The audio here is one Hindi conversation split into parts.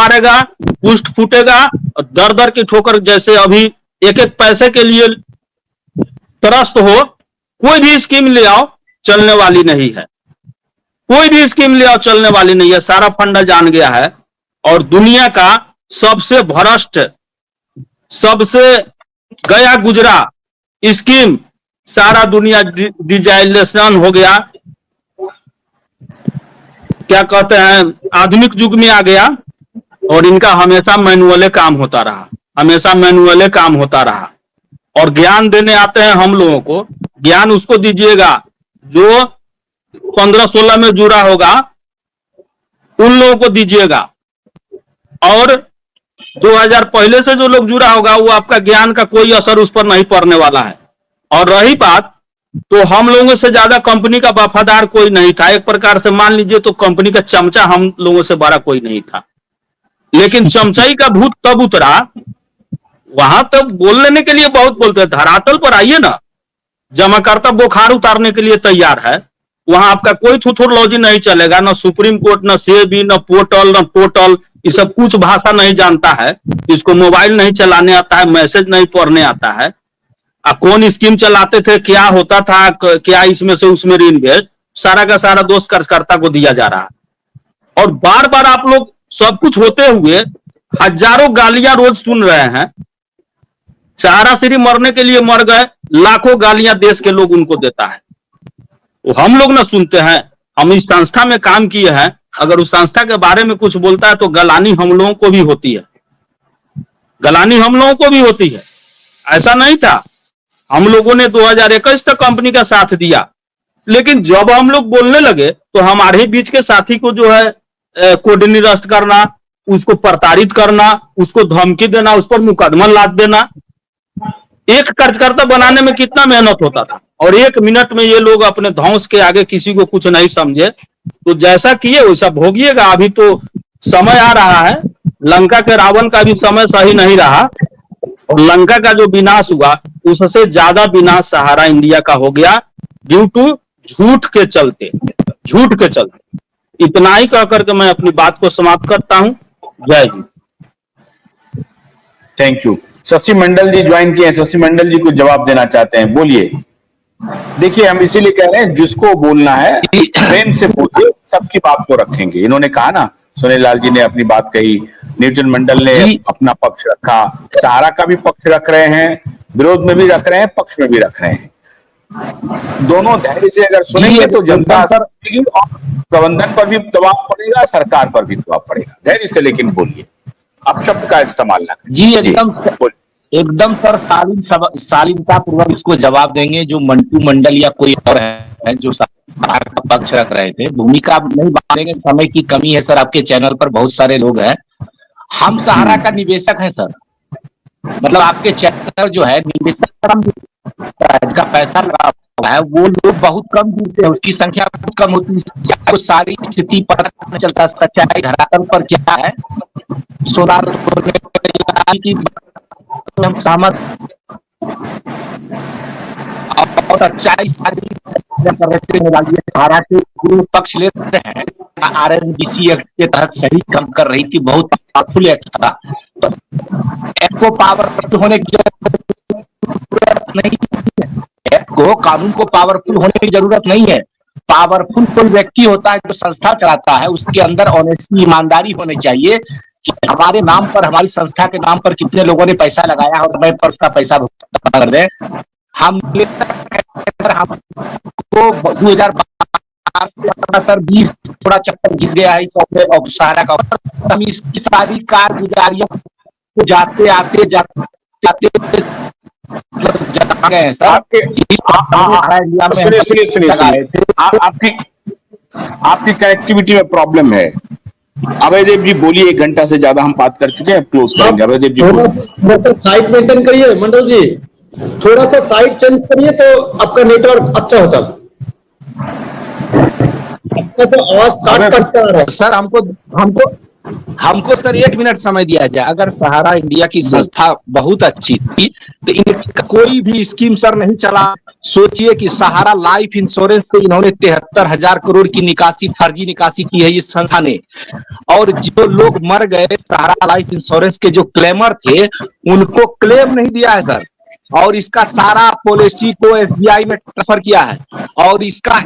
मारेगा, पुष्ट फूटेगा, और दर दर की ठोकर, जैसे अभी एक एक पैसे के लिए त्रस्त हो। कोई भी स्कीम ले आओ चलने वाली नहीं है, कोई भी स्कीम ले आओ चलने वाली नहीं है। सारा फंडा जान गया है। और दुनिया का सबसे भ्रष्ट, सबसे गया गुजरा स्कीम सारा दुनिया डिजिटलाइजेशन हो गया, क्या कहते हैं, आधुनिक युग में आ गया। और इनका हमेशा मैनुअल काम होता रहा, हमेशा मैनुअल काम होता रहा। और ज्ञान देने आते हैं हम लोगों को, ज्ञान उसको दीजिएगा जो 15-16 में जुड़ा होगा, उन लोगों को दीजिएगा। और 2000 पहले से जो लोग जुड़ा होगा, वो आपका ज्ञान का कोई असर उस पर नहीं पड़ने वाला है। और रही बात, तो हम लोगों से ज्यादा कंपनी का वफादार कोई नहीं था। एक प्रकार से मान लीजिए तो कंपनी का चमचा हम लोगों से बड़ा कोई नहीं था। लेकिन चमचाई का भूत तब उतरा, वहां तक बोल लेने के लिए बहुत बोलते हैं, धरातल पर आइए ना। जमाकर्ता बुखार उतारने के लिए तैयार है, वहां आपका कोई थुथुरलॉजी नहीं चलेगा, ना सुप्रीम कोर्ट, ना सेबी, ना पोर्टल, ना टोटल, ये सब कुछ भाषा नहीं जानता है, इसको मोबाइल नहीं चलाने आता है, मैसेज नहीं पढ़ने आता है। कौन स्कीम चलाते थे, क्या होता था, क्या इसमें से उसमें इन्वेस्ट, सारा का सारा दोष कार्यकर्ता को दिया जा रहा है। और बार बार आप लोग सब कुछ होते हुए हजारों गालियां रोज सुन रहे हैं। सहारा श्री मरने के लिए मर गए, लाखों गालियां देश के लोग उनको देता है, वो हम लोग ना सुनते हैं। हम इस संस्था में काम किए हैं, अगर उस संस्था के बारे में कुछ बोलता है तो गलानी हम लोगों को भी होती है, गलानी हम लोगों को भी होती है। ऐसा नहीं था, हम लोगों ने 2021 तक कंपनी का साथ दिया, लेकिन जब हम लोग बोलने लगे तो हमारे बीच के साथी को जो है कोड निरस्त करना, उसको प्रताड़ित करना, उसको धमकी देना, उस पर मुकदमा लाद देना। एक कार्यकर्ता बनाने में कितना मेहनत होता था, और 1 मिनट में ये लोग अपने ध्वंस के आगे किसी को कुछ नहीं समझे। तो जैसा किए वैसा भोगिएगा। अभी तो समय आ रहा है, लंका के रावण का भी समय सही नहीं रहा, और लंका का जो विनाश हुआ उससे ज्यादा विनाश सहारा इंडिया का हो गया, ड्यू टू झूठ के चलते, झूठ के चलते। इतना ही कह करके मैं अपनी बात को समाप्त करता हूं। जय हिंद। Thank you. Shashi Mandal ji join किए हैं, शशि मंडल जी को जवाब देना चाहते हैं, बोलिए। देखिए, हम इसीलिए कह रहे हैं जिसको बोलना है प्रेम से बोलिए, सबकी बात को रखेंगे। इन्होंने कहा ना, सुनील लाल जी ने अपनी बात कही, निर्जन मंडल ने अपना पक्ष रखा, सहारा का भी पक्ष रख रहे हैं, विरोध में भी रख रहे हैं, पक्ष में भी रख रहे हैं। दोनों धैर्य से अगर सुनेंगे तो जनता और प्रबंधन पर भी दबाव पड़ेगा, सरकार पर भी दबाव पड़ेगा। धैर्य से लेकिन बोलिए, आप शब्द का इस्तेमाल ना करें। जी एकदम सर शालीनता पूर्वक इसको जवाब देंगे। जो मंटू मंडल या कोई और है जो सरकार का पक्ष रख रहे थे, भूमिका नहीं बांधेंगे, समय की कमी है सर। आपके चैनल पर बहुत सारे लोग हैं, हम सहारा का निवेशक हैं सर। मतलब आपके चैनल जो है निवेशक का पैसा लगा हुआ है, वो लोग बहुत कम जुड़ते हैं, उसकी संख्या बहुत कम होती है, सारी स्थिति पता नहीं चलता, सच्चाई धरातल पर क्या है। सोनार की हम सहमत और सच्चाई सारी सहारा के पक्ष लेते हैं। RNBC एक्ट के तहत सही काम कर रही थी, बहुत पावरफुल एक्ट था। तो एक्ट को पावरफुल होने की जरूरत नहीं है, एक्ट को, कानून को पावरफुल होने की जरूरत नहीं है। पावरफुल कोई व्यक्ति होता है जो संस्था चलाता है, उसके अंदर ऑनेस्टी, ईमानदारी होनी चाहिए कि हमारे नाम पर, हमारी संस्था के नाम पर कितने लोगों ने पैसा लगाया और मैं पर उसका पैसा भुगतान कर दे। हम हमको 2012 सर 20 थोड़ा चक्कर घिस गया है और सहारा का। हम इसकी सारी कारगुजारियों को जाते आते गए सर। आपकी कनेक्टिविटी में प्रॉब्लम है। अभय देव जी बोलिए, 1 घंटा से ज्यादा हम बात कर चुके हैं, क्लोज करेंगे। अभय देव जी थोड़ा सा साइड मेंटेन करिए मंडल जी, थोड़ा सा साइड चेंज करिए तो आपका नेटवर्क अच्छा होता। आपका तो आवाज काट कर आ रहा है सर। हमको हमको सर 1 मिनट समय दिया जाए। अगर सहारा इंडिया की संस्था बहुत अच्छी थी तो इनका कोई भी स्कीम सर नहीं चला। सोचिए कि सहारा लाइफ इंश्योरेंस से इन्होंने 73,000 करोड़ की निकासी, फर्जी निकासी की है इस संस्था ने। और जो लोग मर गए सहारा लाइफ इंश्योरेंस के जो क्लेमर थे उनको क्लेम नहीं दिया है सर। और इसका सारा पॉलिसी को एसबीआई में ट्रांसफर किया है। और इसका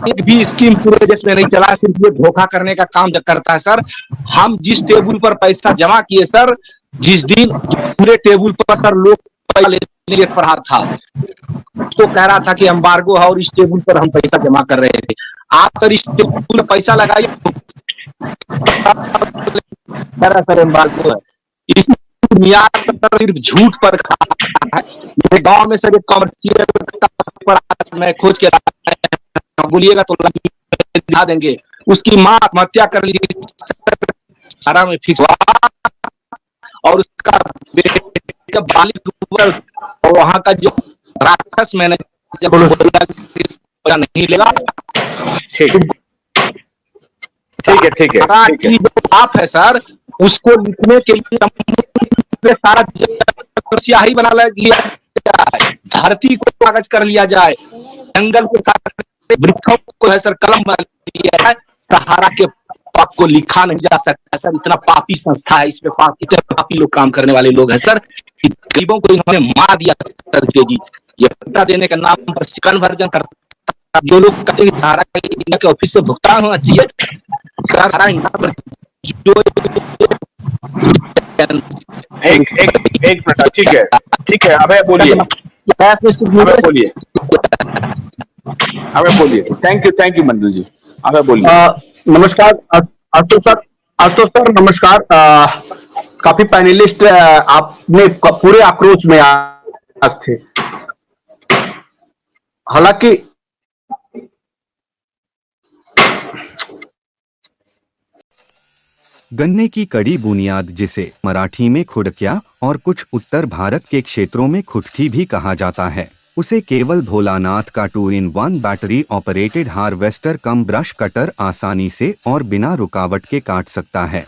एक भी स्कीम पूरे देश में नहीं चला, सिर्फ ये धोखा करने का काम करता है सर। हम जिस टेबल पर पैसा जमा किए सर, जिस दिन पूरे टेबल पर सर लोग पैसा लेने पर हाथ था, उसको कह रहा था कि एम्बार्गो है और इस टेबल पर हम पैसा जमा कर रहे थे। आप सर इस टेबल पर पैसा लगाइए सर एम्बार्गो है। इस दुनिया सर सिर्फ झूठ पर खड़ा है। मेरे गांव में सर एक कमर्शियल मैं खोज के बोलिएगा तो दिखा देंगे, उसकी मां आत्महत्या कर ली सारा में फिक्स हुआ और उसका बेटा बालिग हुआ। और वहां का जो राक्षस मैनेजर नहीं लेगा। ठीक है जो आप है सर उसको लिखने के लिए सारा स्याही बना लिया जाए, धरती को कागज कर लिया जाए, जंगल को वृक्षों को है सर कलम बना लिया है। सहारा के पाप को लिखा नहीं जा सकता सर। इतना पापी संस्था है, इस पे इतने पापी लोग काम करने वाले लोग हैं सर। गरीबों को इन्होंने मार दिया सर जी। ये पैसा देने के नाम पर कन्वर्जन करता जो लोग कहते हैं सहारा के ऑफिस से भुगतान होना चाहिए सहारा जो एक मिनट। ठीक है अभय बोलिए। थैंक यू मंडल जी। अभय बोलिए। नमस्कार आशुतोष सर नमस्कार। काफी पैनलिस्ट आपने पूरे आक्रोश में आज थे। हालांकि गन्ने की कड़ी बुनियाद, जिसे मराठी में खुडक्या और कुछ उत्तर भारत के क्षेत्रों में खुटकी भी कहा जाता है, उसे केवल भोलानाथ का 2-in-1 बैटरी ऑपरेटेड हार्वेस्टर कम ब्रश कटर आसानी से और बिना रुकावट के काट सकता है।